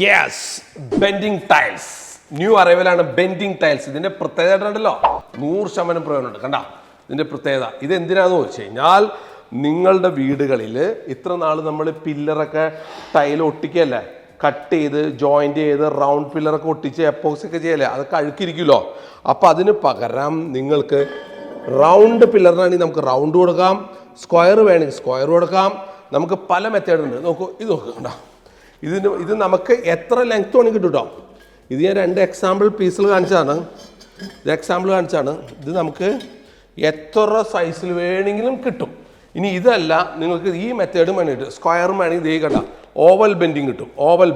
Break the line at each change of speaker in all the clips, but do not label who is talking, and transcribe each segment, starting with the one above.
Yes, bending tiles. New അറൈവലാണ് bending tiles. ഇതിന്റെ പ്രത്യേകത ഉണ്ടല്ലോ, 100% പ്രയോജനമുണ്ട്. കണ്ട ഇതിന്റെ പ്രത്യേകത ഇത് എന്തിനാന്ന് വെച്ച് കഴിഞ്ഞാൽ, നിങ്ങളുടെ വീടുകളിൽ ഇത്ര നാൾ നമ്മൾ പില്ലറൊക്കെ ടൈൽ ഒട്ടിക്കല്ലേ, കട്ട് ചെയ്ത് ജോയിന്റ് ചെയ്ത് റൗണ്ട് പില്ലറൊക്കെ ഒട്ടിച്ച് എപ്പോക്സി ഒക്കെ ചെയ്യല്ലേ, അതൊക്കെ അഴുക്കിരിക്കുമല്ലോ. അപ്പം അതിന് പകരം നിങ്ങൾക്ക് റൗണ്ട് പില്ലറിനാണെങ്കിൽ നമുക്ക് റൗണ്ട് കൊടുക്കാം, സ്ക്വയർ വേണമെങ്കിൽ സ്ക്വയർ കൊടുക്കാം. നമുക്ക് പല മെത്തേഡ് ഉണ്ട്. നോക്കൂ, ഇത് നോക്കണ്ട, ഇത് നമുക്ക് എത്ര ലെങ്ത് വേണമെങ്കിൽ കിട്ടും കേട്ടോ. ഇത് ഞാൻ 2 എക്സാമ്പിൾ പീസുകൾ കാണിച്ചതാണ്. ഇത് നമുക്ക് എത്ര സൈസിൽ വേണമെങ്കിലും കിട്ടും. ഇനി ഇതല്ല, നിങ്ങൾക്ക് ഈ മെത്തേഡും വേണ്ടിയിട്ട് സ്ക്വയറും വേണമെങ്കിൽ ഇത് കണ്ട ഓവൽ ബെൻഡിങ് കിട്ടും. ഓവൽ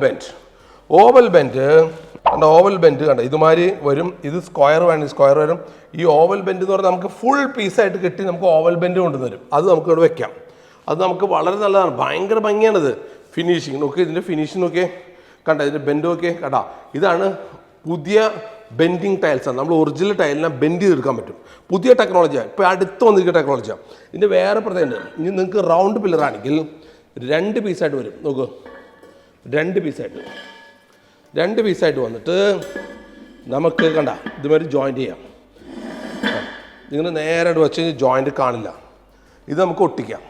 ബെൻഡ് കണ്ട ഇതുമാതിരി വരും. ഇത് സ്ക്വയർ വേണമെങ്കിൽ സ്ക്വയർ വരും. ഈ ഓവൽ ബെൻഡ് എന്ന് പറഞ്ഞാൽ നമുക്ക് ഫുൾ പീസായിട്ട് കിട്ടി നമുക്ക് ഓവൽ ബെൻഡ് കൊണ്ടുവരും. അത് നമുക്ക് ഇവിടെ വെക്കാം. അത് നമുക്ക് വളരെ നല്ലതാണ്, ഭയങ്കര ഭംഗിയാണിത്. ഫിനിഷിങ് നോക്കി, ഇതിൻ്റെ ഫിനിഷിങ് നോക്കിയേ, കണ്ട ഇതിൻ്റെ ബെൻഡ് നോക്കിയേ, കണ്ട ഇതാണ് പുതിയ ബെൻഡിങ് ടൈൽസാണ്. നമ്മൾ ഒറിജിനൽ ടൈലിനെ ബെൻഡ് ചെയ്തെടുക്കാൻ പറ്റും. പുതിയ ടെക്നോളജിയാണ്, ഇപ്പോൾ അടുത്ത് വന്നിരിക്കുന്ന ടെക്നോളജിയാണ്. ഇതിൻ്റെ വേറെ പ്രത്യേകത, ഇനി നിങ്ങൾക്ക് റൗണ്ട് പില്ലറാണെങ്കിൽ 2 പീസായിട്ട് വരും. നോക്കൂ, 2 പീസായിട്ട് വന്നിട്ട് നമുക്ക് കണ്ട ഇതുമാതിരി ജോയിൻറ്റ് ചെയ്യാം. നിങ്ങൾ നേരെ വെച്ച് കഴിഞ്ഞാൽ ജോയിൻറ്റ് കാണില്ല. ഇത് നമുക്ക് ഒട്ടിക്കാം,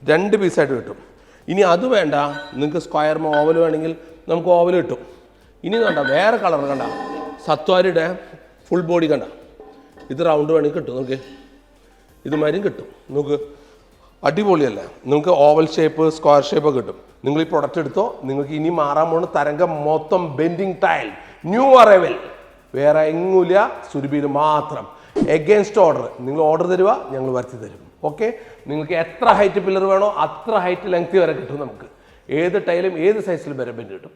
2 പീസായിട്ട് കിട്ടും. ഇനി അത് വേണ്ട, നിങ്ങൾക്ക് സ്ക്വയർ ഓവൽ വേണമെങ്കിൽ നമുക്ക് ഓവൽ കിട്ടും. ഇനി കണ്ട വേറെ കളർ കണ്ട സത്വാരിയുടെ ഫുൾ ബോഡി കണ്ട, ഇത് റൗണ്ട് വേണമെങ്കിൽ കിട്ടും. നോക്ക് ഇതുമാതിരിയും കിട്ടും. നമുക്ക് അടിപൊളിയല്ലേ. നിങ്ങൾക്ക് ഓവൽ ഷേപ്പ് സ്ക്വയർ ഷേപ്പ് കിട്ടും. നിങ്ങൾ ഈ പ്രൊഡക്റ്റ് എടുത്തോ. നിങ്ങൾക്ക് ഇനി മാറാൻ പോകുന്ന തരംഗം മൊത്തം ബെൻഡിങ് ടൈൽ ന്യൂ അറൈവൽ, വേറെ എങ്ങുമില്ല, സുരഭിയിൽ മാത്രം. എഗെയിൻസ്റ്റ് ഓർഡർ, നിങ്ങൾ ഓർഡർ തരുക, ഞങ്ങൾ വരുത്തി തരും. ഓക്കെ, നിങ്ങൾക്ക് എത്ര ഹൈറ്റ് പില്ലർ വേണോ അത്ര ഹൈറ്റ് ലെങ്ത് വരെ കിട്ടും. നമുക്ക് ഏത് ടൈലും ഏത് സൈസിലും വരെ ബെൻഡ് കിട്ടും.